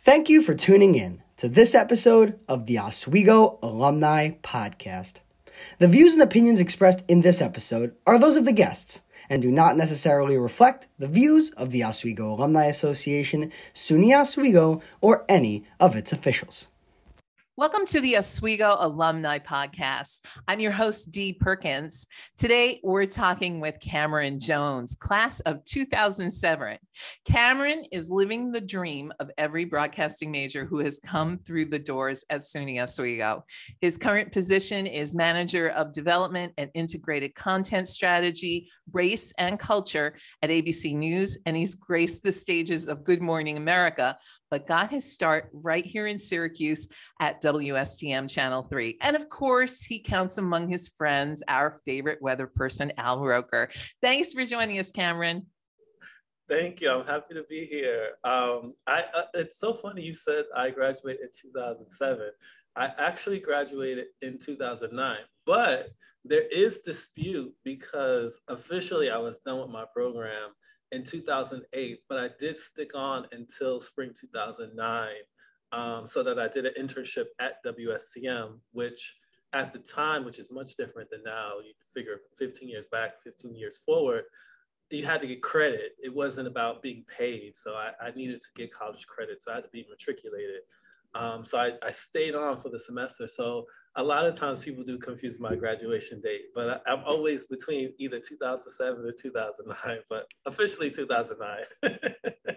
Thank you for tuning in to this episode of the Oswego Alumni Podcast. The views and opinions expressed in this episode are those of the guests and do not necessarily reflect the views of the Oswego Alumni Association, SUNY Oswego, or any of its officials. Welcome to the Oswego Alumni Podcast. I'm your host, Dee Perkins. Today, we're talking with Cameron Jones, class of 2007. Cameron is living the dream of every broadcasting major who has come through the doors at SUNY Oswego. His current position is Manager of Development and Integrated Content Strategy, Race and Culture at ABC News, and he's graced the stages of Good Morning America, but got his start right here in Syracuse at WSTM Channel 3. And of course, he counts among his friends our favorite weather person, Al Roker. Thanks for joining us, Cameron. Thank you. I'm happy to be here. It's so funny you said I graduated in 2007. I actually graduated in 2009, but there is dispute because officially I was done with my program in 2008, but I did stick on until spring 2009, so that I did an internship at WSTM, which at the time, which is much different than now, you figure 15 years back, 15 years forward, you had to get credit. It wasn't about being paid. So I needed to get college credit. So I had to be matriculated. So I stayed on for the semester. So a lot of times people do confuse my graduation date, but I'm always between either 2007 or 2009, but officially 2009.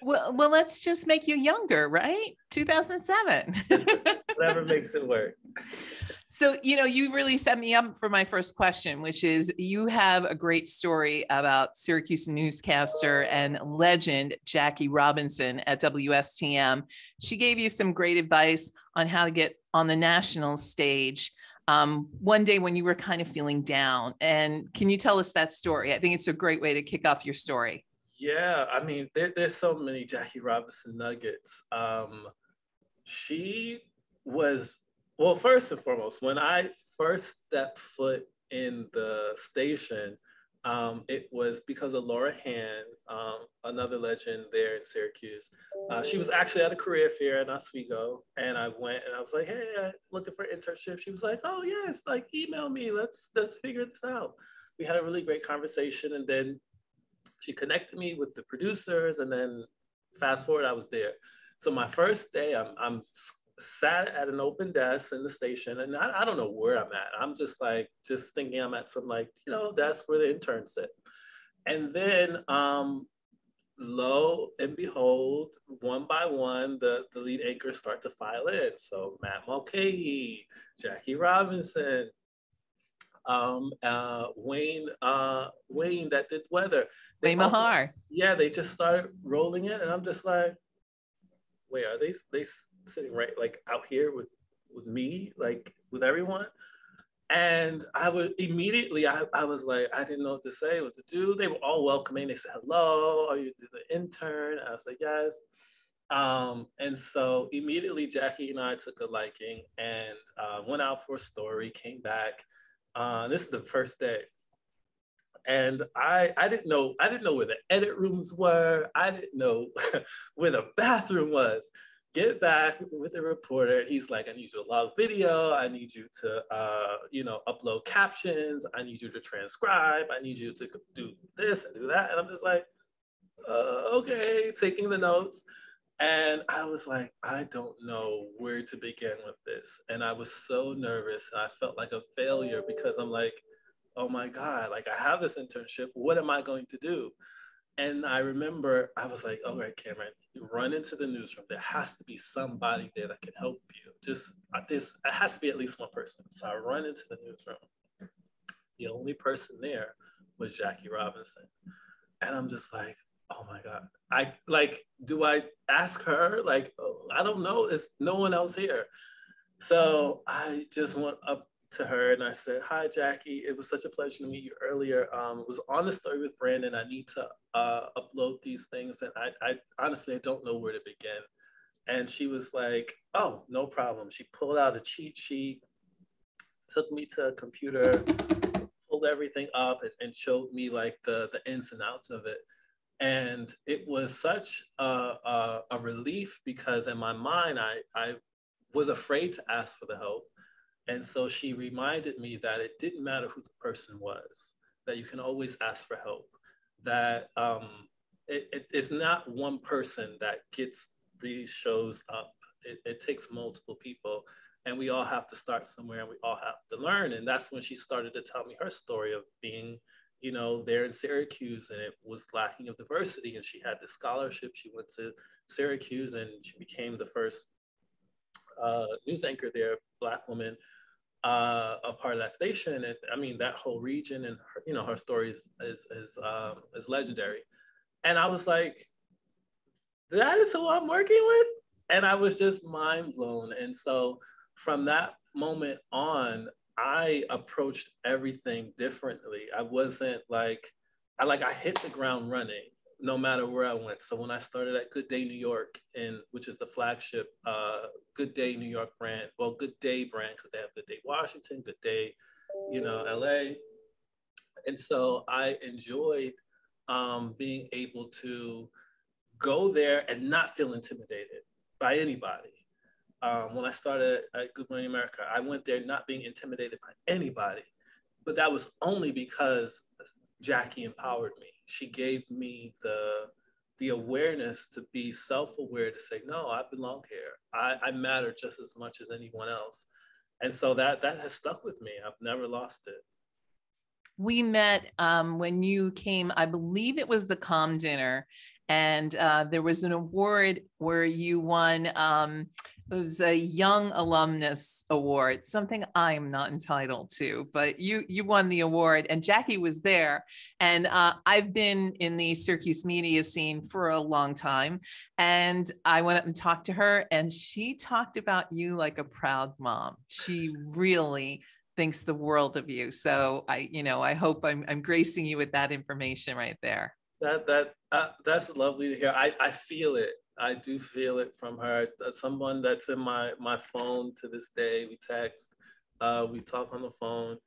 Well, let's just make you younger, right? 2007. Whatever makes it work. So, you really set me up for my first question, which is you have a great story about Syracuse newscaster and legend Jackie Robinson at WSTM. She gave you some great advice on how to get on the national stage one day when you were kind of feeling down. And can you tell us that story? I think it's a great way to kick off your story. Yeah, I mean, there's so many Jackie Robinson nuggets. She was, well, first and foremost, when I first stepped foot in the station, it was because of Laura Hand, another legend there in Syracuse. She was actually at a career fair in Oswego, and I went and I was like, hey, I'm looking for an internship. She was like, oh yes, like email me, let's figure this out. We had a really great conversation, and then she connected me with the producers, and then fast forward, I was there. So my first day, I'm sat at an open desk in the station, and I don't know where I'm at. I'm just thinking I'm at some desk where the interns sit. And then lo and behold, one by one, the lead anchors start to file in. So Matt Mulcahy, Jackie Robinson, Wayne that did weather. Wayne Mahar. Yeah, they just started rolling in, and I'm just like, wait, are they sitting right like out here with me, like with everyone? And I would immediately, I was like, I didn't know what to say, what to do. They were all welcoming. They said, hello, are you the intern? I was like, yes. And so immediately Jackie and I took a liking and went out for a story, came back. This is the first day. And I didn't know where the edit rooms were. I didn't know where the bathroom was. Get back with the reporter. He's like, I need you to log video. I need you to, upload captions. I need you to transcribe. I need you to do this and do that. And I'm just like, okay, taking the notes. And I was like, I don't know where to begin with this. And I was so nervous. I felt like a failure because I'm like, oh my God, like I have this internship. What am I going to do? And I remember I was like, all right, Cameron, you run into the newsroom. There has to be somebody there that can help you. It has to be at least one person. So I run into the newsroom. The only person there was Jackie Robinson. And I'm just like, oh my God. Do I ask her? Like, oh, I don't know. There's no one else here. So I just went up to her and I said, hi, Jackie. It was such a pleasure to meet you earlier. Was on the story with Brandon. I need to upload these things. And I honestly, I don't know where to begin. And she was like, oh, no problem. She pulled out a cheat sheet, took me to a computer, pulled everything up and showed me like the ins and outs of it. And it was such a relief, because in my mind, I was afraid to ask for the help. And so she reminded me that it didn't matter who the person was, that you can always ask for help, that it's not one person that gets these shows up. It takes multiple people, and we all have to start somewhere, and we all have to learn. And that's when she started to tell me her story of being, you know, there in Syracuse, and it was lacking of diversity. And she had the scholarship. She went to Syracuse, and she became the first news anchor there, Black woman, a part of that station. And I mean, that whole region, and her, you know, her story is legendary. And I was like, that is who I'm working with? And I was just mind blown. And so from that moment on, I approached everything differently. I wasn't like, I hit the ground running no matter where I went. So when I started at Good Day New York, which is the flagship Good Day New York brand, well, Good Day brand, because they have Good Day Washington, Good Day, you know, LA. And so I enjoyed being able to go there and not feel intimidated by anybody. When I started at Good Morning America, I went there not being intimidated by anybody, but that was only because Jackie empowered me. She gave me the awareness to be self-aware, to say, no, I belong here. I matter just as much as anyone else. And so that has stuck with me. I've never lost it. We met when you came, I believe it was the Calm Dinner, and there was an award where you won. It was a Young Alumnus Award, something I'm not entitled to, but you won the award, and Jackie was there. And I've been in the Syracuse media scene for a long time, and I went up and talked to her, and she talked about you like a proud mom. She really thinks the world of you. So I hope I'm gracing you with that information right there. That's lovely to hear. I feel it. I do feel it from her. Someone that's in my phone to this day. We text, we talk on the phone,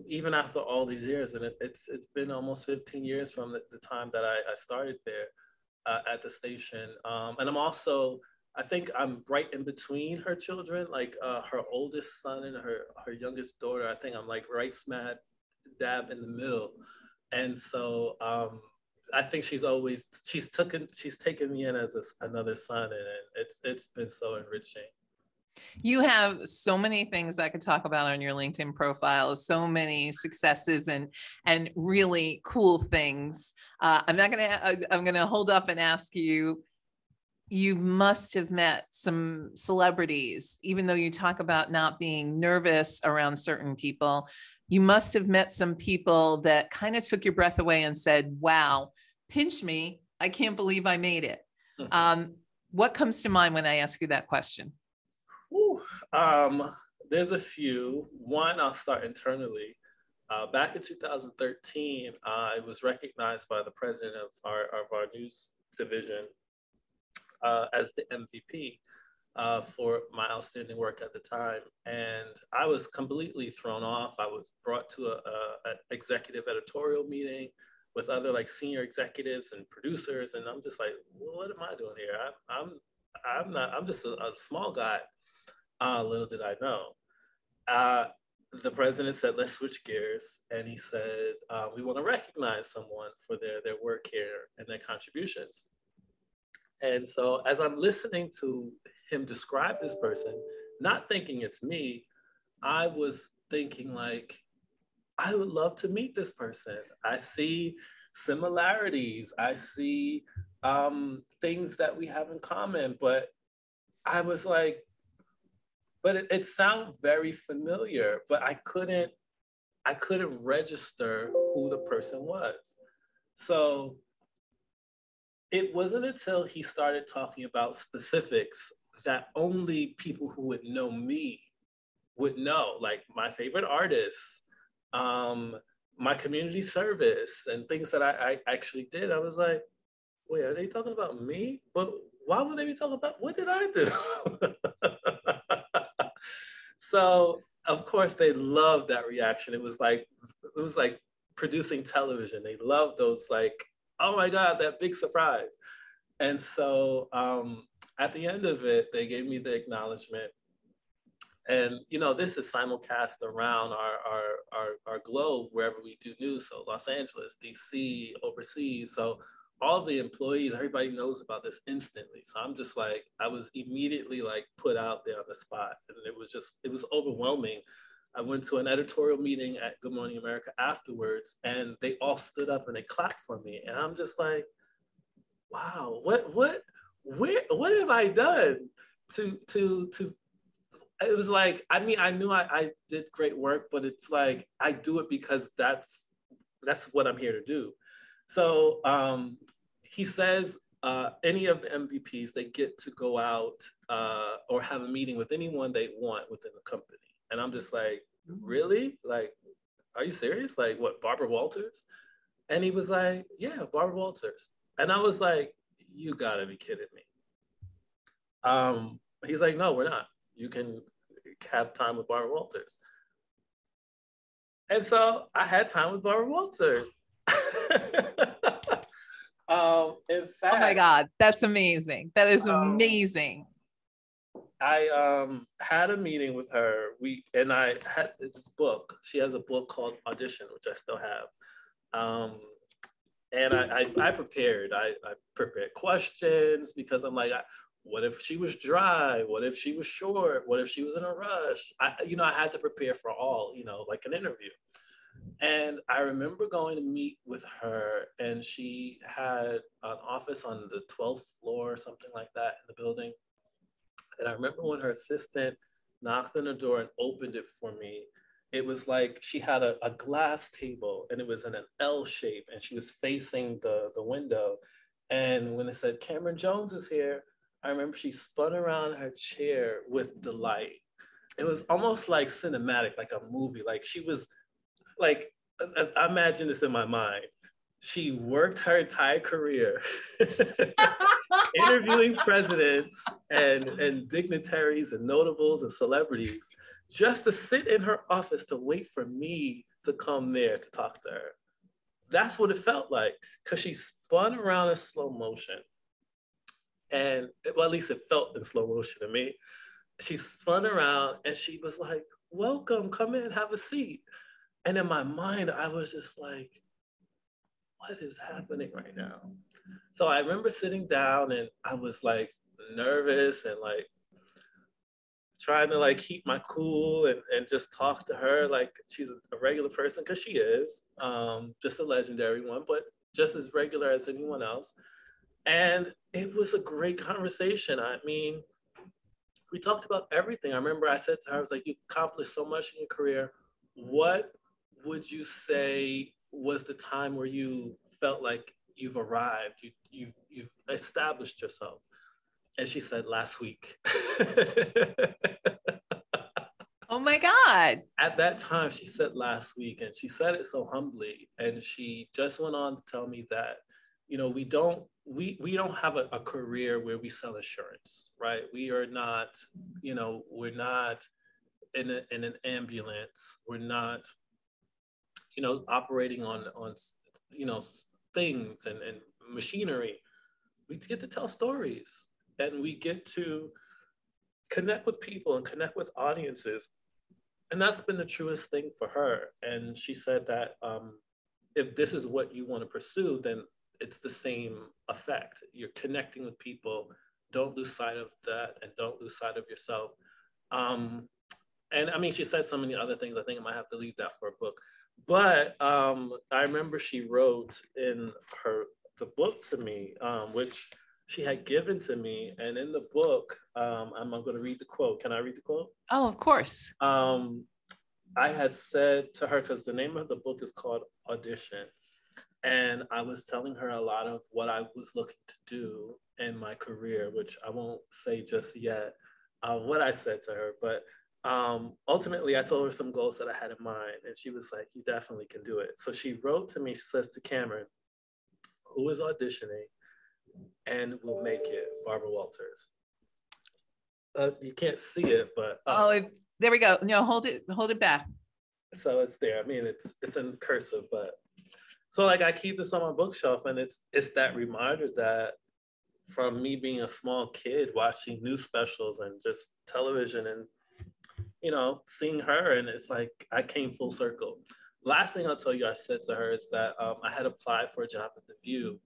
even after all these years. And it's been almost 15 years from the time that I started there at the station. And I think I'm right in between her children, like her oldest son and her youngest daughter. I think I'm like right smack dab in the middle. And so I think she's taken me in as another son, and it's been so enriching. You have so many things I could talk about on your LinkedIn profile, so many successes and really cool things. I'm gonna hold up and ask you. You must have met some celebrities, even though you talk about not being nervous around certain people. You must have met some people that kind of took your breath away and said, wow, pinch me. I can't believe I made it. Mm-hmm. What comes to mind when I ask you that question? There's a few. One, I'll start internally. Back in 2013, I was recognized by the president of our news division as the MVP for my outstanding work at the time. And I was completely thrown off. I was brought to an executive editorial meeting with other like senior executives and producers. And I'm just like, well, what am I doing here? I'm just a small guy. Little did I know. The president said, let's switch gears. And he said, we want to recognize someone for their work here and their contributions. And so as I'm listening to him describe this person, not thinking it's me, I was thinking like, I would love to meet this person. I see similarities. I see things that we have in common, but I was like, but it sounded very familiar, but I couldn't register who the person was. So it wasn't until he started talking about specifics that only people who would know me would know, like my favorite artists, my community service, and things that I actually did. I was like, wait, are they talking about me? But why would they be talking about, what did I do? So of course they loved that reaction. It was like producing television. They loved those like oh my God, that big surprise. And so at the end of it, they gave me the acknowledgement. And, you know, this is simulcast around our globe, wherever we do news. So Los Angeles, DC, overseas. So all the employees, everybody knows about this instantly. So I'm just like, I was immediately like put out there on the spot. And it was overwhelming. I went to an editorial meeting at Good Morning America afterwards, and they all stood up and they clapped for me. And I'm just like, wow, what have I done to it was like, I mean, I knew I did great work, but it's like, I do it because that's what I'm here to do. So he says any of the MVPs, they get to go out or have a meeting with anyone they want within the company. And I'm just like, really? Like, are you serious? Like, what, Barbara Walters? And he was like, yeah, Barbara Walters. And I was like, you gotta be kidding me. He's like, no, we're not. You can have time with Barbara Walters. And so I had time with Barbara Walters. In fact, oh my God, that's amazing. That is amazing. I had a meeting with her. And I had this book. She has a book called Audition, which I still have. And I prepared. I prepared questions because I'm like, what if she was dry? What if she was short? What if she was in a rush? I had to prepare for all, like an interview. And I remember going to meet with her, and she had an office on the 12th floor or something like that in the building. And I remember when her assistant knocked on the door and opened it for me, it was like she had a glass table, and it was in an L shape, and she was facing the window. And when it said, Cameron Jones is here, I remember she spun around her chair with delight. It was almost like cinematic, like a movie. Like she was like, I imagine this in my mind. She worked her entire career interviewing presidents and dignitaries and notables and celebrities just to sit in her office to wait for me to come there to talk to her. That's what it felt like, because she spun around in slow motion. And well, at least it felt in slow motion to me. She spun around and she was like, welcome, come in, have a seat. And in my mind, I was just like, what is happening right now? So I remember sitting down, and I was like nervous and like trying to like keep my cool and just talk to her like she's a regular person, because she is, just a legendary one, but just as regular as anyone else. And it was a great conversation. I mean, we talked about everything. I remember I said to her, I was like, you've accomplished so much in your career. What would you say was the time where you felt like you've arrived, you've established yourself? And she said, last week. Oh my God. At that time, she said last week, and she said it so humbly. And she just went on to tell me that, we don't have a career where we sell insurance, right? We are not, we're not in an ambulance. We're not, operating on things and machinery. We get to tell stories, and we get to connect with people and connect with audiences. And that's been the truest thing for her. And she said that if this is what you want to pursue, then it's the same effect. You're connecting with people. Don't lose sight of that, and don't lose sight of yourself. And I mean, she said so many other things. I think I might have to leave that for a book. But I remember she wrote in the book to me, which she had given to me. And in the book, I'm going to read the quote. Can I read the quote? Oh, of course. I had said to her, because the name of the book is called Audition. And I was telling her a lot of what I was looking to do in my career, which I won't say just yet what I said to her. But ultimately, I told her some goals that I had in mind. And she was like, you definitely can do it. So she wrote to me, she says to Cameron, who is auditioning and will make it, Barbara Walters. You can't see it, but there we go. No, hold it back. So it's there. I mean, it's in cursive, but So like I keep this on my bookshelf, and it's that reminder that from me being a small kid watching news specials and just television and, you know, seeing her, and it's like I came full circle. Last thing I'll tell you I said to her is that I had applied for a job at The View.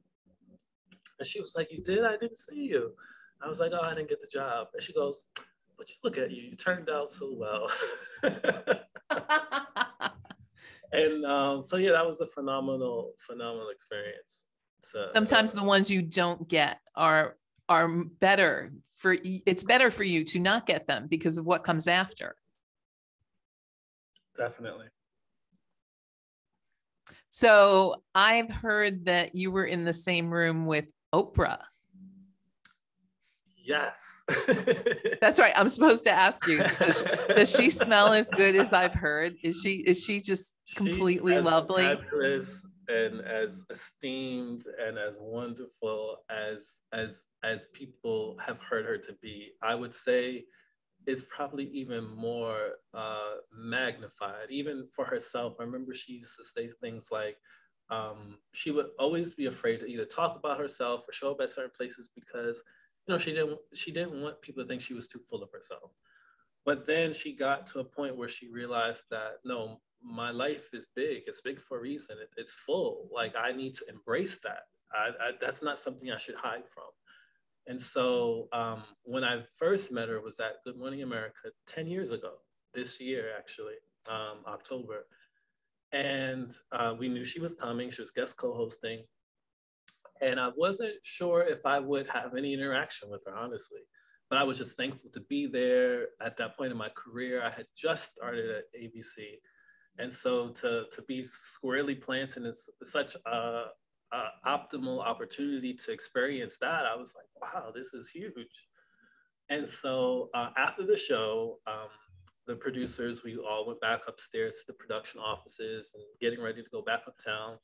And she was like, "You did? I didn't see you." I was like, "Oh, I didn't get the job." And she goes, "But you look at you, you turned out so well." And so yeah, that was a phenomenal experience. Sometimes the ones you don't get are better for, it's better for you to not get them because of what comes after. Definitely. So I've heard that you were in the same room with Oprah. Yes. That's right. I'm supposed to ask you, does she smell as good as I've heard? Is she just completely lovely? Fabulous and as esteemed and as wonderful as people have heard her to be. I would say is probably even more magnified, even for herself. I remember she used to say things like, she would always be afraid to either talk about herself or show up at certain places because, you know, she didn't want people to think she was too full of herself. But then she got to a point where she realized that, no, my life is big. It's big for a reason. It's full. Like, I need to embrace that. That's not something I should hide from. And so when I first met her was at Good Morning America 10 years ago, this year, actually, October. And we knew she was coming. She was guest co-hosting. And I wasn't sure if I would have any interaction with her, honestly. But I was just thankful to be there at that point in my career. I had just started at ABC. And so to be squarely planted in such a optimal opportunity to experience that, I was like, wow, this is huge. And so after the show, the producers, we all went back upstairs to the production offices and getting ready to go back uptown.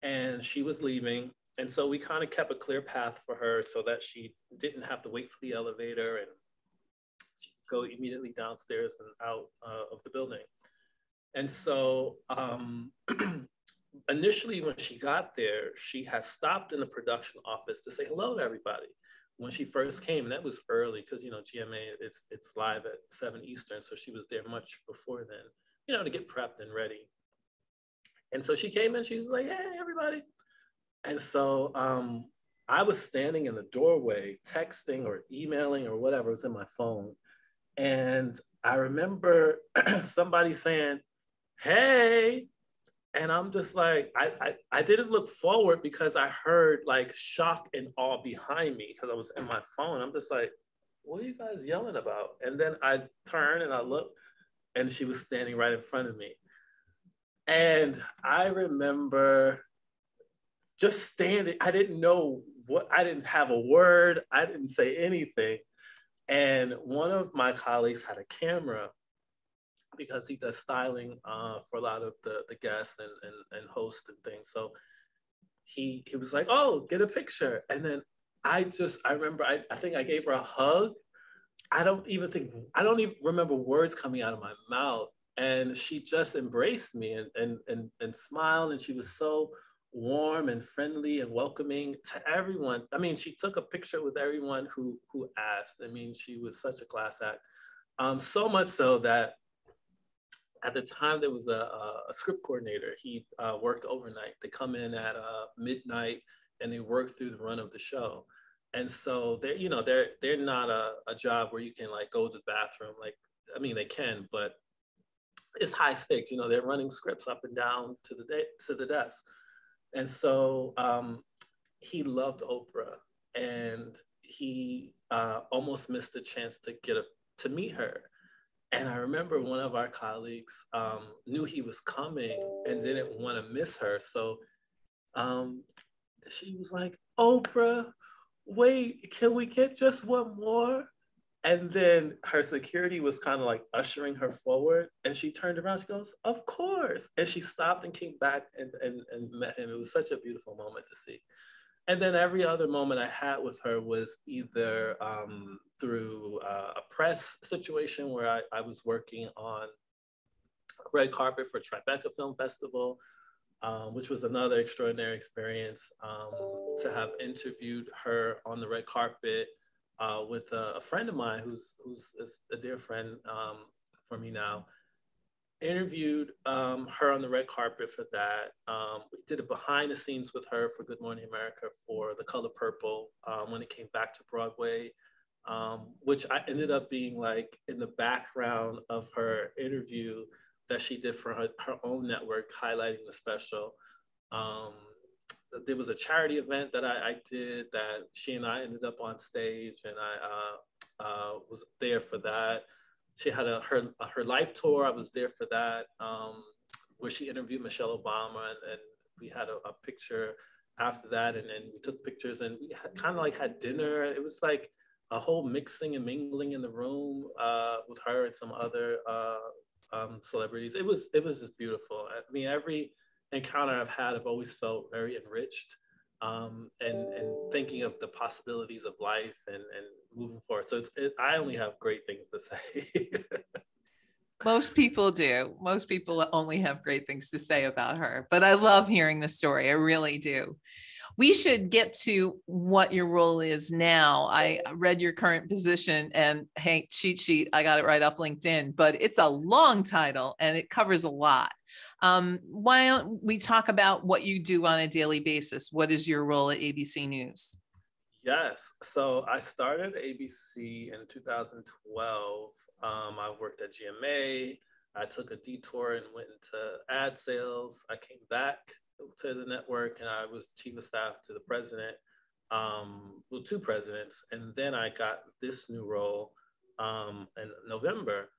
And she was leaving. And so we kind of kept a clear path for her so that she didn't have to wait for the elevator and she could go immediately downstairs and out of the building. And so initially when she got there, she had stopped in the production office to say hello to everybody. When she first came, and that was early because, you know, GMA, it's live at 7 Eastern. So she was there much before then, you know, to get prepped and ready. And so she came in, she was like, "Hey, everybody." And so I was standing in the doorway, texting or emailing or whatever was in my phone. And I remember somebody saying, "Hey." And I'm just like, I didn't look forward because I heard like shock and awe behind me because I was in my phone. I'm just like, what are you guys yelling about? And then I turned and I looked and she was standing right in front of me. And I remember just standing, I didn't know what, I didn't have a word, I didn't say anything. And one of my colleagues had a camera because he does styling for a lot of the guests and hosts and things. So he was like, "Oh, get a picture." And then I remember, I think I gave her a hug. I don't even remember words coming out of my mouth. And she just embraced me and smiled. And she was so warm and friendly and welcoming to everyone. I mean, she took a picture with everyone who asked. I mean, she was such a class act. So much so that at the time there was a script coordinator. He worked overnight. They come in at midnight and they work through the run of the show. And so they're not a job where you can like go to the bathroom. Like, I mean, they can, but it's high stakes. You know, they're running scripts up and down to the desk. And so he loved Oprah, and he almost missed the chance to meet her. And I remember one of our colleagues knew he was coming and didn't want to miss her. So she was like, "Oprah, wait, can we get just one more?" And then her security was kind of like ushering her forward. And she turned around, she goes, "Of course." And she stopped and came back and met him. It was such a beautiful moment to see. And then every other moment I had with her was either through a press situation where I was working on a red carpet for Tribeca Film Festival, which was another extraordinary experience, to have interviewed her on the red carpet with a friend of mine who's a dear friend for me now. Interviewed her on the red carpet for that. We did a behind the scenes with her for Good Morning America for The Color Purple when it came back to Broadway, which I ended up being like in the background of her interview that she did for her own network, highlighting the special. There was a charity event that I did that she and I ended up on stage, and I was there for that. She had her life tour. I was there for that, where she interviewed Michelle Obama, and we had a picture after that, and then we took pictures, and we kind of like had dinner. It was like a whole mixing and mingling in the room with her and some other celebrities. It was just beautiful. I mean, every encounter I've had, I've always felt very enriched, and thinking of the possibilities of life and moving forward. So I only have great things to say. Most people do. Most people only have great things to say about her, but I love hearing the story. I really do. We should get to what your role is now. I read your current position, and hey, cheat sheet, I got it right off LinkedIn, but it's a long title and it covers a lot. Why don't we talk about what you do on a daily basis? What is your role at ABC News? Yes, so I started ABC in 2012. I worked at GMA. I took a detour and went into ad sales. I came back to the network, and I was chief of staff to the president, well, two presidents. And then I got this new role in November.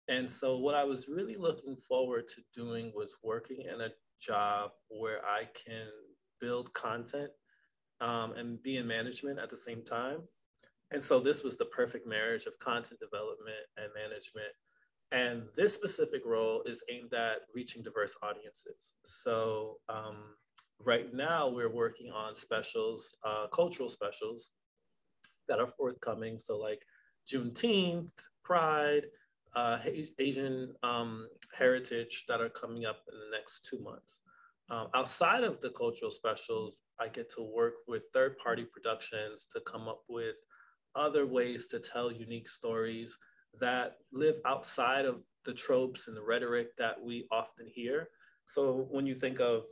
And so what I was really looking forward to doing was working in a job where I can build content and be in management at the same time. And so this was the perfect marriage of content development and management. And this specific role is aimed at reaching diverse audiences. So right now we're working on specials, cultural specials that are forthcoming. So like Juneteenth, Pride, Asian heritage that are coming up in the next 2 months. Outside of the cultural specials, I get to work with third-party productions to come up with other ways to tell unique stories that live outside of the tropes and the rhetoric that we often hear. So when you think of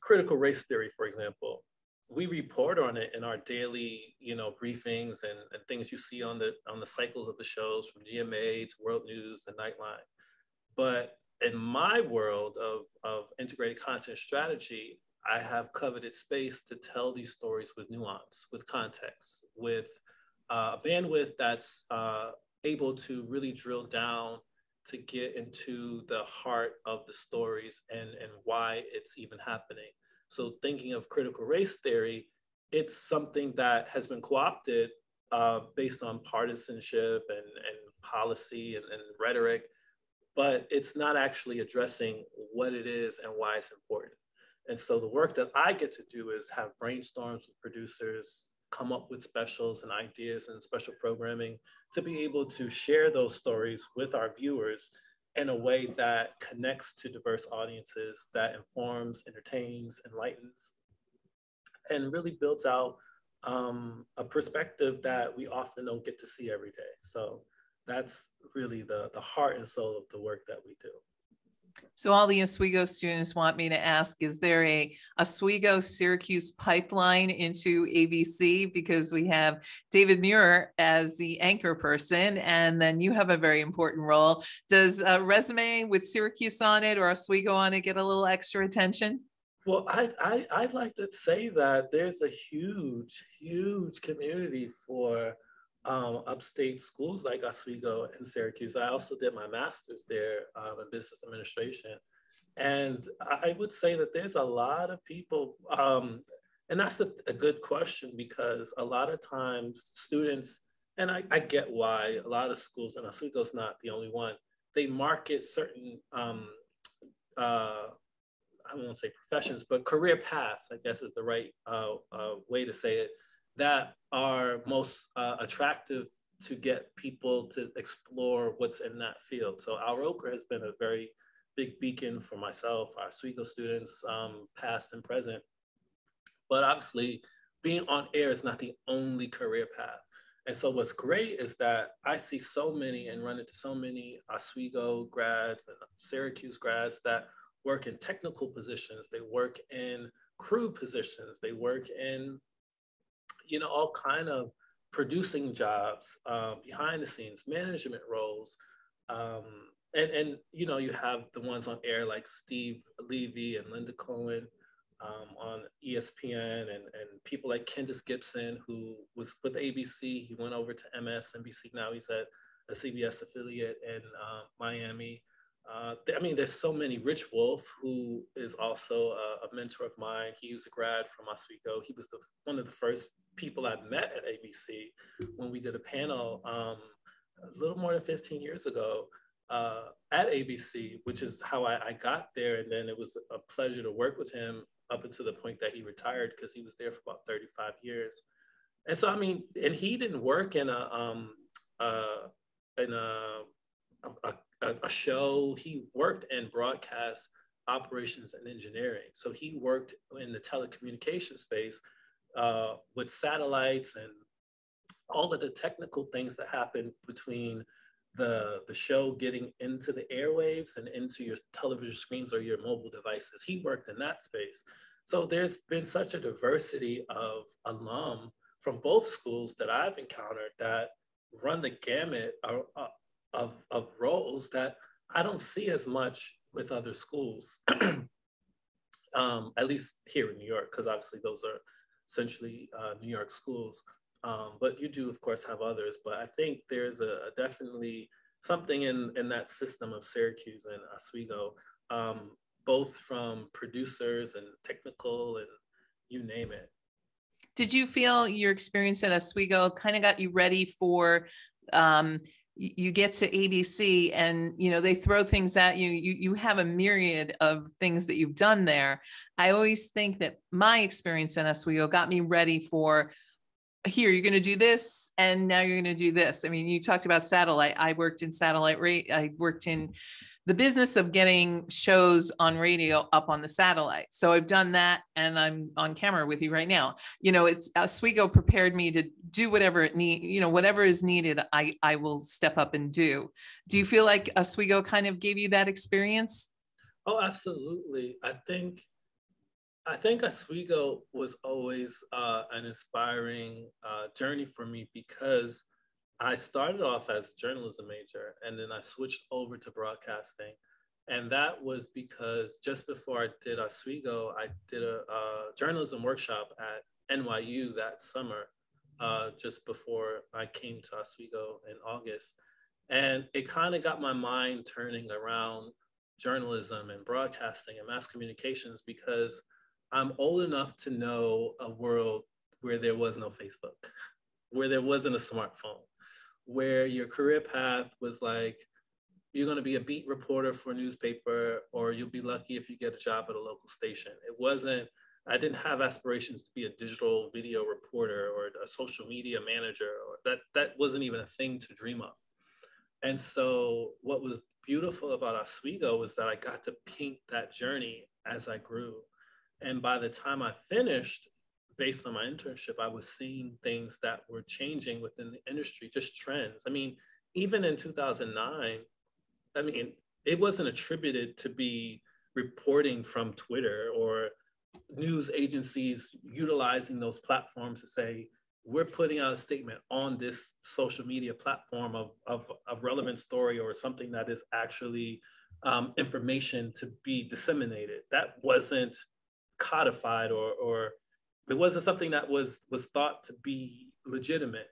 critical race theory, for example, we report on it in our daily, briefings and things you see on the cycles of the shows from GMA to World News and Nightline. But in my world of integrated content strategy, I have coveted space to tell these stories with nuance, with context, with bandwidth that's able to really drill down to get into the heart of the stories and why it's even happening. So thinking of critical race theory, it's something that has been co-opted based on partisanship and policy and rhetoric, but it's not actually addressing what it is and why it's important. And so the work that I get to do is have brainstorms with producers, come up with specials and ideas and special programming to be able to share those stories with our viewers in a way that connects to diverse audiences, that informs, entertains, enlightens, and really builds out a perspective that we often don't get to see every day. So that's really the heart and soul of the work that we do. So all the Oswego students want me to ask, is there a Oswego Syracuse pipeline into ABC? Because we have David Muir as the anchor person, and then you have a very important role. Does a resume with Syracuse on it or Oswego on it get a little extra attention? Well, I'd like to say that there's a huge, huge community for upstate schools like Oswego and Syracuse. I also did my master's there in business administration. And I would say that there's a lot of people, and that's a good question, because a lot of times students, and I get why a lot of schools, and Oswego's not the only one, they market certain, I won't say professions, but career paths, I guess is the right way to say it, that are most attractive to get people to explore what's in that field. So Roker has been a very big beacon for myself, our Oswego students, past and present. But obviously, being on air is not the only career path. And so what's great is that I see so many and run into so many Oswego grads and Syracuse grads that work in technical positions. They work in crew positions. They work in, all kind of producing jobs, behind the scenes, management roles. And you have the ones on air like Steve Levy and Linda Cohen, on ESPN, and people like Candace Gibson, who was with ABC. He went over to MSNBC. Now he's at a CBS affiliate in Miami. There's so many. Rich Wolf, who is also a mentor of mine. He was a grad from Oswego. He was one of the first people I met at ABC when we did a panel a little more than 15 years ago at ABC, which is how I got there. And then it was a pleasure to work with him up until the point that he retired, because he was there for about 35 years. And so, and he didn't work in a show. He worked in broadcast operations and engineering. So he worked in the telecommunication space with satellites and all of the technical things that happen between the show getting into the airwaves and into your television screens or your mobile devices. He worked in that space. So there's been such a diversity of alum from both schools that I've encountered that run the gamut of roles that I don't see as much with other schools, at least here in New York, because obviously those are essentially New York schools. But you do, of course, have others. But I think there's definitely something in that system of Syracuse and Oswego, both from producers and technical and you name it. Did you feel your experience at Oswego kind of got you ready for, you get to ABC and, they throw things at you. You have a myriad of things that you've done there. I always think that my experience in Oswego got me ready for, here, you're going to do this, and now you're going to do this. You talked about satellite. I worked in satellite rate. I worked in the business of getting shows on radio up on the satellite. So I've done that, and I'm on camera with you right now. It's Oswego prepared me to do whatever whatever is needed, I will step up and do. Do you feel like Oswego kind of gave you that experience? Oh, absolutely. I think Oswego was always an inspiring journey for me, because I started off as a journalism major, and then I switched over to broadcasting. And that was because just before I did Oswego, I did a journalism workshop at NYU that summer, just before I came to Oswego in August. And it kind of got my mind turning around journalism and broadcasting and mass communications, because I'm old enough to know a world where there was no Facebook, where there wasn't a smartphone, where your career path was like, you're going to be a beat reporter for a newspaper, or you'll be lucky if you get a job at a local station. I didn't have aspirations to be a digital video reporter or a social media manager, or that wasn't even a thing to dream of. And so what was beautiful about Oswego was that I got to paint that journey as I grew. And by the time I finished, based on my internship, I was seeing things that were changing within the industry, just trends. Even in 2009, it wasn't attributed to be reporting from Twitter or news agencies utilizing those platforms to say, we're putting out a statement on this social media platform of relevant story, or something that is actually information to be disseminated. That wasn't codified, or it wasn't something that was thought to be legitimate.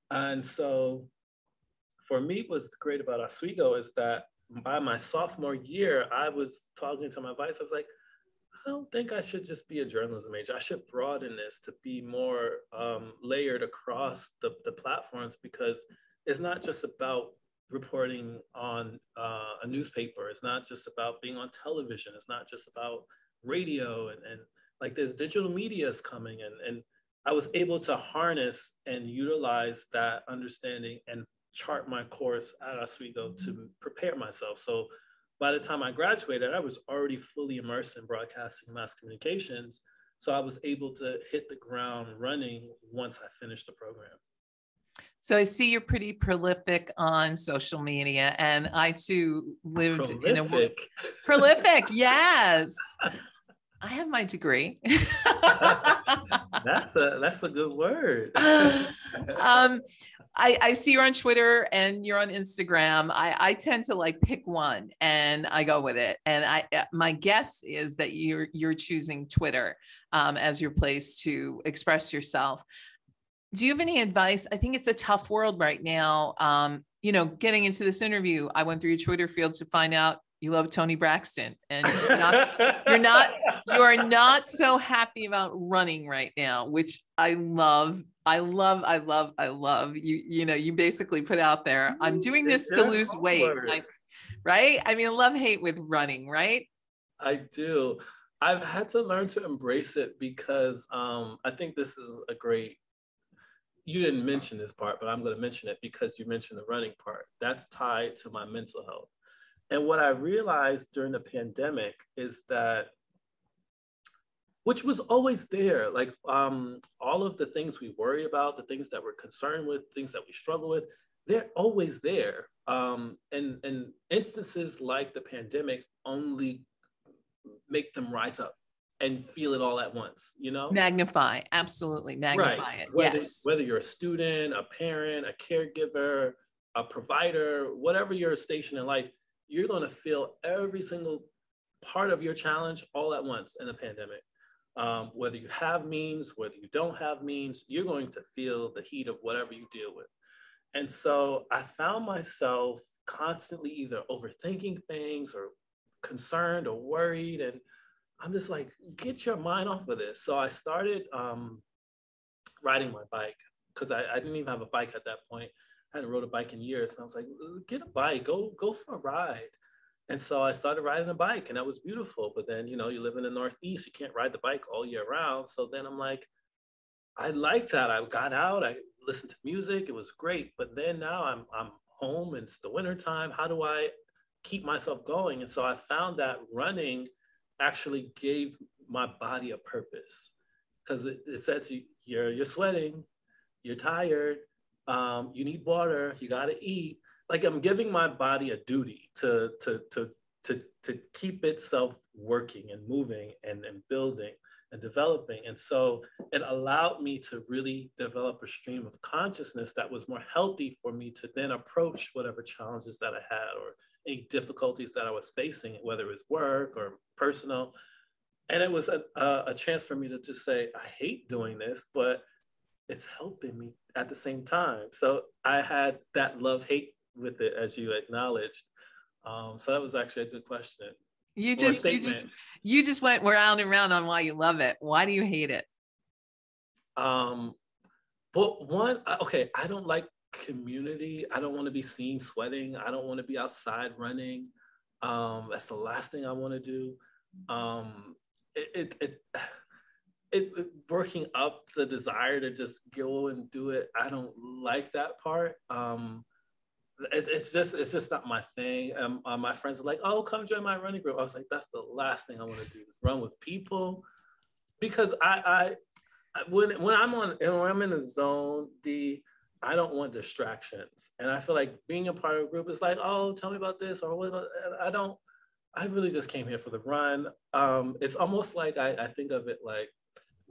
And so for me, what's great about Oswego is that by my sophomore year, I was talking to my vice. I was like, I don't think I should just be a journalism major. I should broaden this to be more layered across the platforms, because it's not just about reporting on a newspaper. It's not just about being on television. It's not just about radio, and like there's digital media is coming, and I was able to harness and utilize that understanding and chart my course at Oswego to prepare myself. So by the time I graduated, I was already fully immersed in broadcasting mass communications. So I was able to hit the ground running once I finished the program. So I see you're pretty prolific on social media, and I too lived in a prolific. Yes, I have my degree. That's a good word. I see you're on Twitter and you're on Instagram. I tend to like pick one and I go with it. And my guess is that you're choosing Twitter as your place to express yourself. Do you have any advice? I think it's a tough world right now. You know, getting into this interview, I went through your Twitter field to find out you love Toni Braxton, and you are not so happy about running right now, which I love. You know, you basically put out there, I'm doing this to lose weight. Right? I mean, love hate with running, right? I do. I've had to learn to embrace it because I think this is a great, you didn't mention this part, but I'm going to mention it because you mentioned the running part. That's tied to my mental health. And what I realized during the pandemic is that, which was always there, like all of the things we worry about, the things that we're concerned with, things that we struggle with, they're always there. And instances like the pandemic only make them rise up and feel it all at once, you know? Magnify, absolutely magnify it. Whether you're a student, a parent, a caregiver, a provider, whatever your station in life, you're going to feel every single part of your challenge all at once in a pandemic. Whether you have means, whether you don't have means, you're going to feel the heat of whatever you deal with. And so I found myself constantly either overthinking things or concerned or worried. And I'm just like, get your mind off of this. So I started riding my bike because I didn't even have a bike at that point. I hadn't rode a bike in years. And I was like, get a bike, go for a ride. And so I started riding a bike and that was beautiful. But then, you know, you live in the Northeast, you can't ride the bike all year round. So then I'm like, I like that. I got out, I listened to music, it was great. But then now I'm home and it's the winter time. How do I keep myself going? And so I found that running actually gave my body a purpose because it said to you, you're sweating, you're tired, you need water, you got to eat. Like I'm giving my body a duty to keep itself working and moving and building and developing. And so it allowed me to really develop a stream of consciousnness that was more healthy for me to then approach whatever challenges that I had or any difficulties that I was facing, whether it was work or personal. And it was a chance for me to just say, I hate doing this, but it's helping me at the same time. So I had that love-hate with it, as you acknowledged. So that was actually a good question. You just went round and round on why you love it. Why do you hate it? But one, okay, I don't like community. I don't want to be seen sweating. I don't want to be outside running. That's the last thing I want to do. It working up the desire to just go and do it. I don't like that part. It's just not my thing. My friends are like, oh, come join my running group. I was like, that's the last thing I want to do is run with people, because when I'm in the zone, I don't want distractions, and I feel like being a part of a group is like, oh, tell me about this or what. I really just came here for the run. It's almost like I think of it like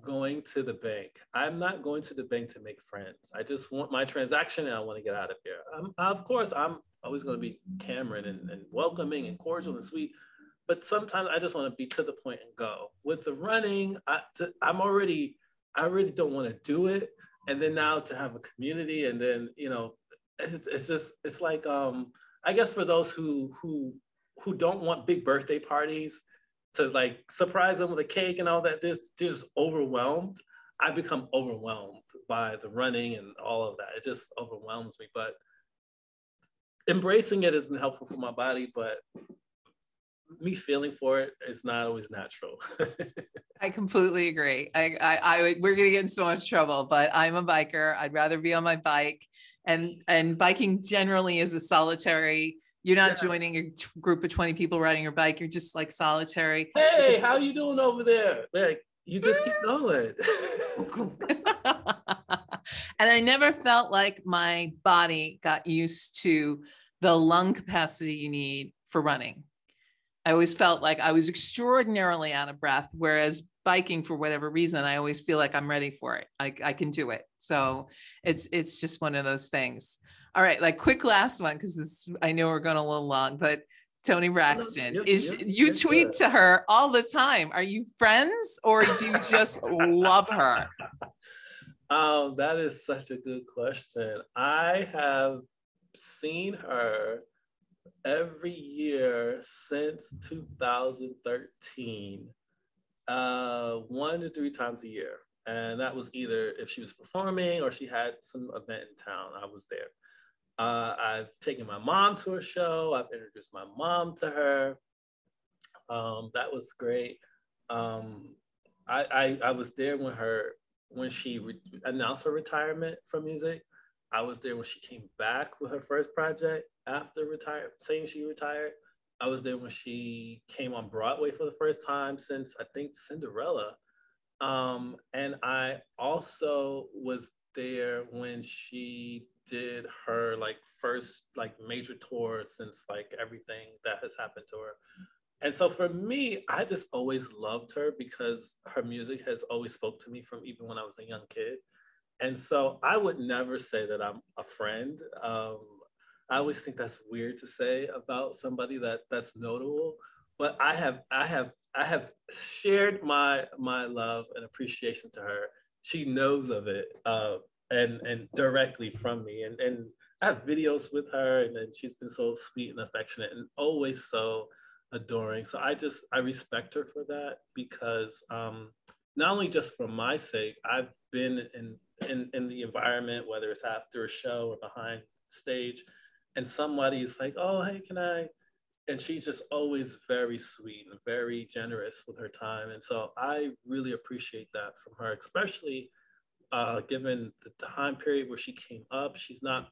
going to the bank. I'm not going to the bank to make friends. I just want my transaction and I want to get out of here. Of course, I'm always going to be Cameron and welcoming and cordial and sweet, but sometimes I just want to be to the point and go. With the running, I really don't want to do it. And then now to have a community, and then, you know, it's like, I guess for those who don't want big birthday parties, to like surprise them with a cake and all that, just overwhelmed. I become overwhelmed by the running and all of that. It just overwhelms me, but embracing it has been helpful for my body, but me feeling for it is not always natural. I completely agree. We're going to get in so much trouble, but I'm a biker. I'd rather be on my bike, and biking generally is a solitary You're not Yes. joining a group of 20 people riding your bike. You're just like solitary. Hey, how you doing over there? Like, you just keep going. And I never felt like my body got used to the lung capacity you need for running. I always felt like I was extraordinarily out of breath, whereas biking, for whatever reason, I always feel like I'm ready for it. I can do it. So it's just one of those things. All right, like quick last one, because I know we're going a little long, but Toni Braxton, you tweet to her all the time. Are you friends or do you just love her? That is such a good question. I have seen her every year since 2013, 1 to 3 times a year. And that was either if she was performing or she had some event in town, I was there. I've taken my mom to a show. I've introduced my mom to her. That was great. I was there when she announced her retirement from music. I was there when she came back with her first project after saying she retired. I was there when she came on Broadway for the first time since, I think, Cinderella. And I also was there when she did her first major tour since everything that has happened to her. And so for me, I just always loved her because her music has always spoke to me from even when I was a young kid. And so I would never say that I'm a friend. I always think that's weird to say about somebody that's notable, but I have shared my love and appreciation to her. She knows of it, and directly from me. And I have videos with her, and she's been so sweet and affectionate and always so adoring. So I respect her for that because not only just for my sake, I've been in the environment, whether it's after a show or behind stage, and somebody's like, oh, hey, can I? And she's just always very sweet and very generous with her time. And so I really appreciate that from her, especially given the time period where she came up. She's not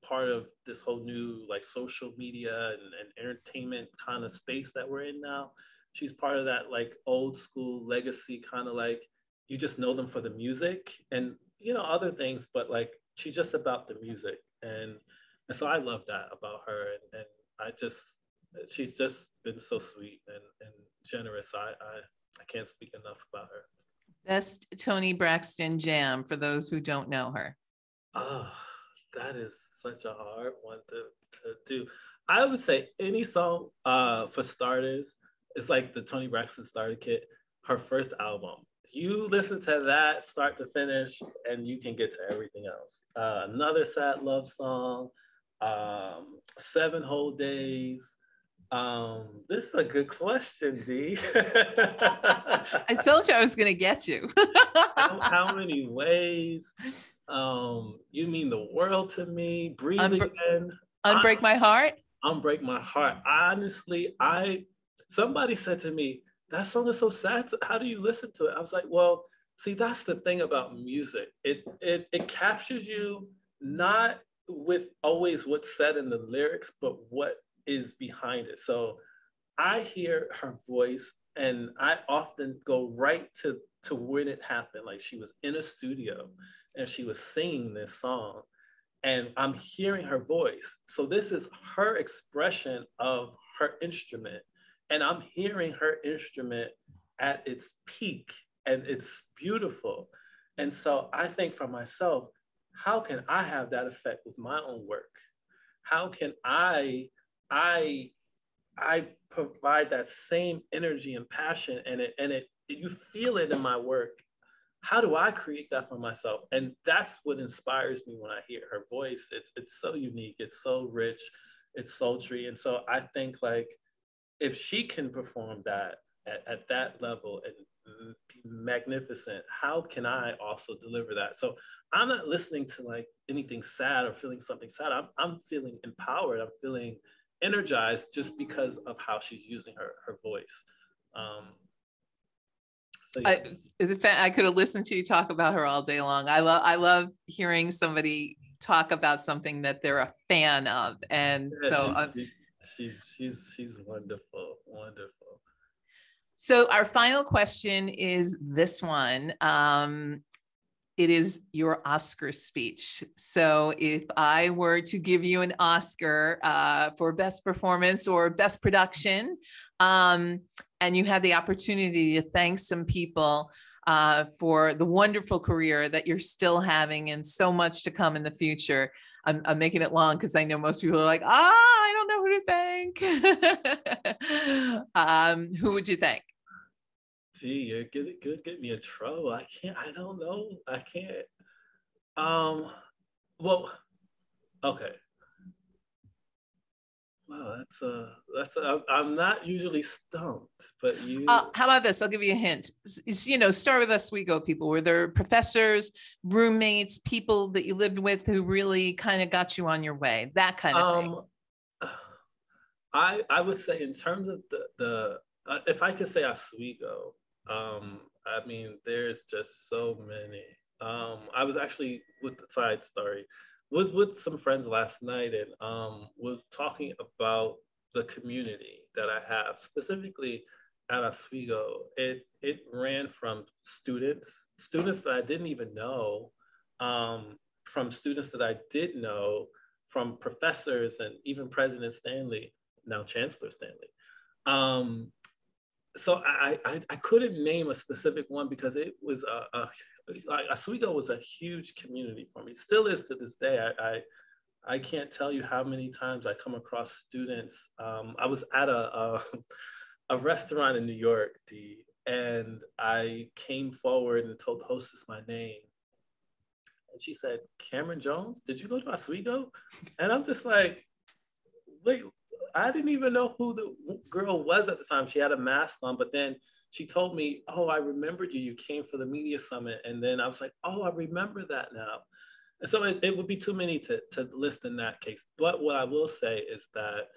part of this whole new social media and entertainment kind of space that we're in now. She's part of that old school legacy kind of you just know them for the music and other things, but she's just about the music. And so I love that about her. And she's just been so sweet and generous. I can't speak enough about her. Best Toni Braxton jam for those who don't know her. Oh, that is such a hard one to do. I would say any song, for starters, it's like the Toni Braxton Starter Kit, her first album. You listen to that start to finish and you can get to everything else. Another Sad Love Song, 7 Whole Days. This is a good question, Dee. I told you I was going to get you. how many ways? You mean the world to me? Breathe Again. Unbreak My Heart? Unbreak My Heart. Honestly, somebody said to me, that song is so sad. How do you listen to it? I was like, well, see, that's the thing about music. It captures you not with always what's said in the lyrics, but what is behind it. So I hear her voice and I often go right to when it happened. She was in a studio and she was singing this song and I'm hearing her voice. So this is her expression of her instrument. And I'm hearing her instrument at its peak and it's beautiful. And so I think for myself, how can I have that effect with my own work? How can I provide that same energy and passion and you feel it in my work? How do I create that for myself? And that's what inspires me when I hear her voice. It's so unique, it's so rich, it's sultry. And so I think if she can perform that at that level and be magnificent, how can I also deliver that? So I'm not listening to anything sad or feeling something sad. I'm feeling empowered. I'm feeling energized just because of how she's using her voice. So yeah. I could have listened to you talk about her all day long. I love hearing somebody talk about something that they're a fan of. And Yeah, so she's wonderful, wonderful. so our final question is this one. It is your Oscar speech. So if I were to give you an Oscar for best performance or best production, and you had the opportunity to thank some people for the wonderful career that you're still having and so much to come in the future. I'm making it long because I know most people are like, I don't know who to thank. Who would you thank? See, you're good, get me in trouble. I don't know. I can't. Well, okay. Wow, I'm not usually stumped, but you. How about this? I'll give you a hint. Start with Oswego people. Were there professors, roommates, people that you lived with who really kind of got you on your way? That kind of thing. I would say in terms of the if I could say Oswego, I mean, there's just so many. I was actually with the side story with some friends last night and was talking about the community that I have, specifically at Oswego. It ran from students that I didn't even know, from students that I did know, from professors and even President Stanley, now Chancellor Stanley. So I couldn't name a specific one because it was like Oswego was a huge community for me. Still is to this day. I can't tell you how many times I come across students. I was at a restaurant in New York, Dee, and I came forward and told the hostess my name. And she said, Cameron Jones, did you go to Oswego? And I'm just like, wait, I didn't even know who the girl was at the time. She had a mask on, but then she told me, oh, I remembered you. You came for the media summit. And then I was like, oh, I remember that now. And so it would be too many to list in that case. But what I will say is that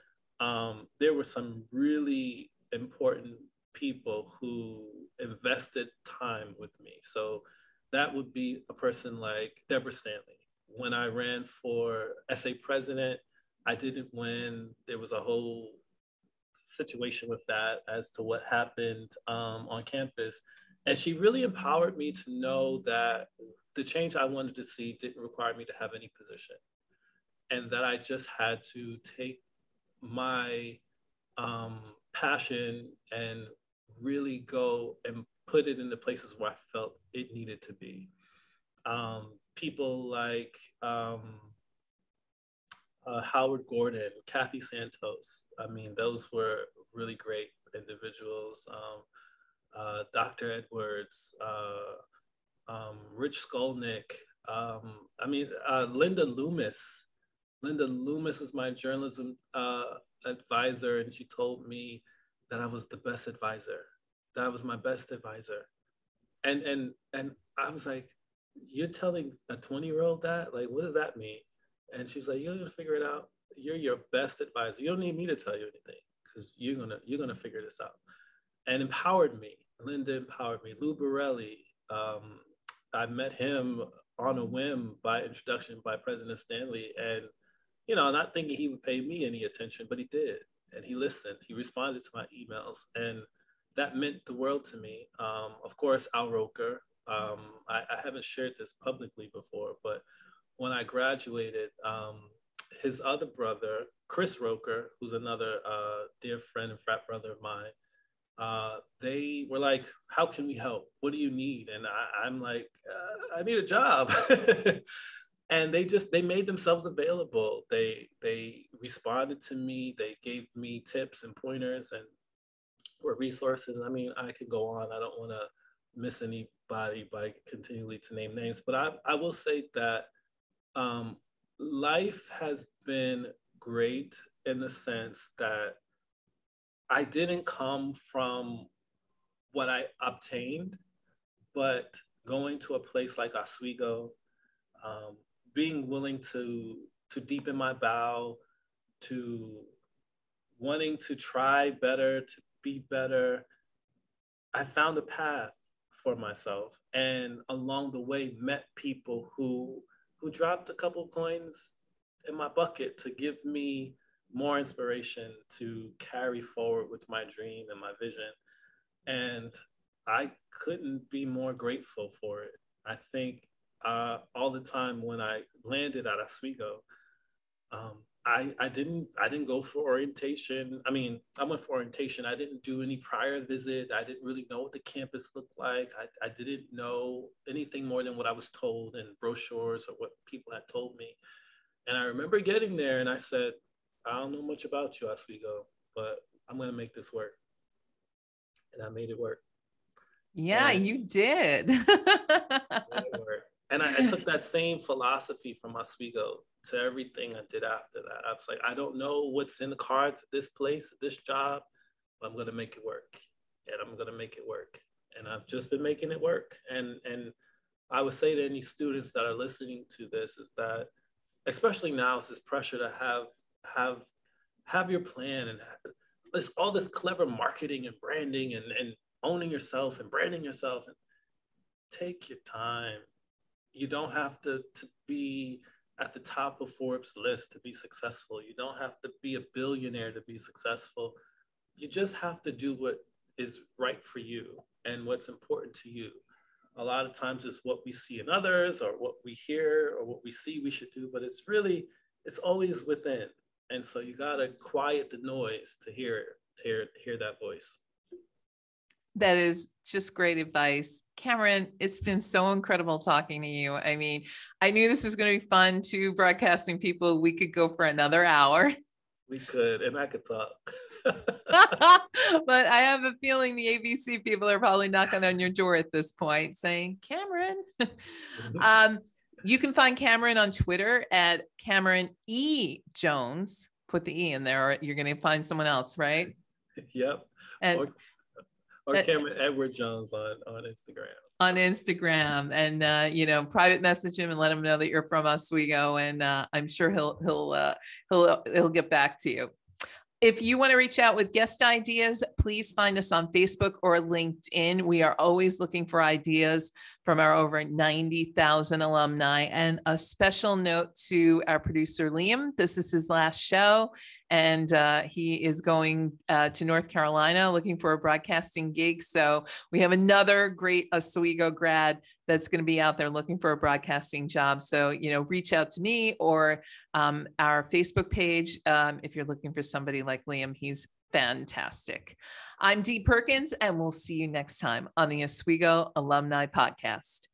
there were some really important people who invested time with me. So that would be a person like Deborah Stanley. When I ran for SA president, I didn't win. There was a whole situation with that as to what happened on campus. And she really empowered me to know that the change I wanted to see didn't require me to have any position. And that I just had to take my passion and really go and put it in the places where I felt it needed to be. People like Howard Gordon, Kathy Santos. I mean, those were really great individuals. Dr. Edwards, Rich Skolnick. Linda Loomis. Linda Loomis was my journalism advisor, and she told me that I was the best advisor, that I was my best advisor. And I was like, you're telling a 20-year-old that? Like, what does that mean? And she was like, you're gonna figure it out. You're your best advisor. You don't need me to tell you anything because you're gonna figure this out. And empowered me. Linda empowered me. Lou Borelli. I met him on a whim by introduction by President Stanley, and not thinking he would pay me any attention, but he did, and he listened. He responded to my emails, and that meant the world to me. Of course, Al Roker. I haven't shared this publicly before, but when I graduated, his other brother, Chris Roker, who's another dear friend and frat brother of mine, they were like, how can we help? What do you need? And I'm like, I need a job. And they made themselves available. They responded to me. They gave me tips and pointers and were resources. I mean, I could go on. I don't want to miss anybody by continually to name names, but I will say that life has been great in the sense that I didn't come from what I obtained, but going to a place like Oswego, being willing to deepen my bow, to wanting to try better, to be better, I found a path for myself, and along the way met people who who dropped a couple coins in my bucket to give me more inspiration to carry forward with my dream and my vision. And I couldn't be more grateful for it. I think all the time when I landed at Oswego, I didn't go for orientation. I mean, I went for orientation. I didn't do any prior visit. I didn't really know what the campus looked like. I didn't know anything more than what I was told in brochures or what people had told me. And I remember getting there and I said, I don't know much about you, Oswego, but I'm going to make this work. And I made it work. Yeah, and you did. And I took that same philosophy from Oswego to everything I did after that. I was like, I don't know what's in the cards at this place, at this job, but I'm going to make it work. And I'm going to make it work. And I've just been making it work. And I would say to any students that are listening to this is that, especially now, it's this pressure to have your plan and all this clever marketing and branding and owning yourself and branding yourself. And take your time. You don't have to be at the top of Forbes list to be successful. You don't have to be a billionaire to be successful. You just have to do what is right for you and what's important to you. A lot of times it's what we see in others or what we hear or what we see we should do, but it's always within. And so you gotta quiet the noise to hear that voice. That is just great advice. Cameron, it's been so incredible talking to you. I mean, I knew this was going to be fun too, broadcasting people. We could go for another hour. We could, and I could talk. But I have a feeling the ABC people are probably knocking on your door at this point saying, Cameron. You can find Cameron on Twitter at Cameron E. Jones. Put the E in there, or you're going to find someone else, right? Yep. And or Cameron Edward Jones on Instagram. On Instagram, and private message him and let him know that you're from Oswego, and I'm sure he'll get back to you. If you want to reach out with guest ideas, please find us on Facebook or LinkedIn. We are always looking for ideas from our over 90,000 alumni. And a special note to our producer, Liam. This is his last show, and he is going to North Carolina looking for a broadcasting gig. So we have another great Oswego grad that's going to be out there looking for a broadcasting job. So, reach out to me or our Facebook page if you're looking for somebody like Liam. He's fantastic. I'm Dee Perkins, and we'll see you next time on the Oswego Alumni Podcast.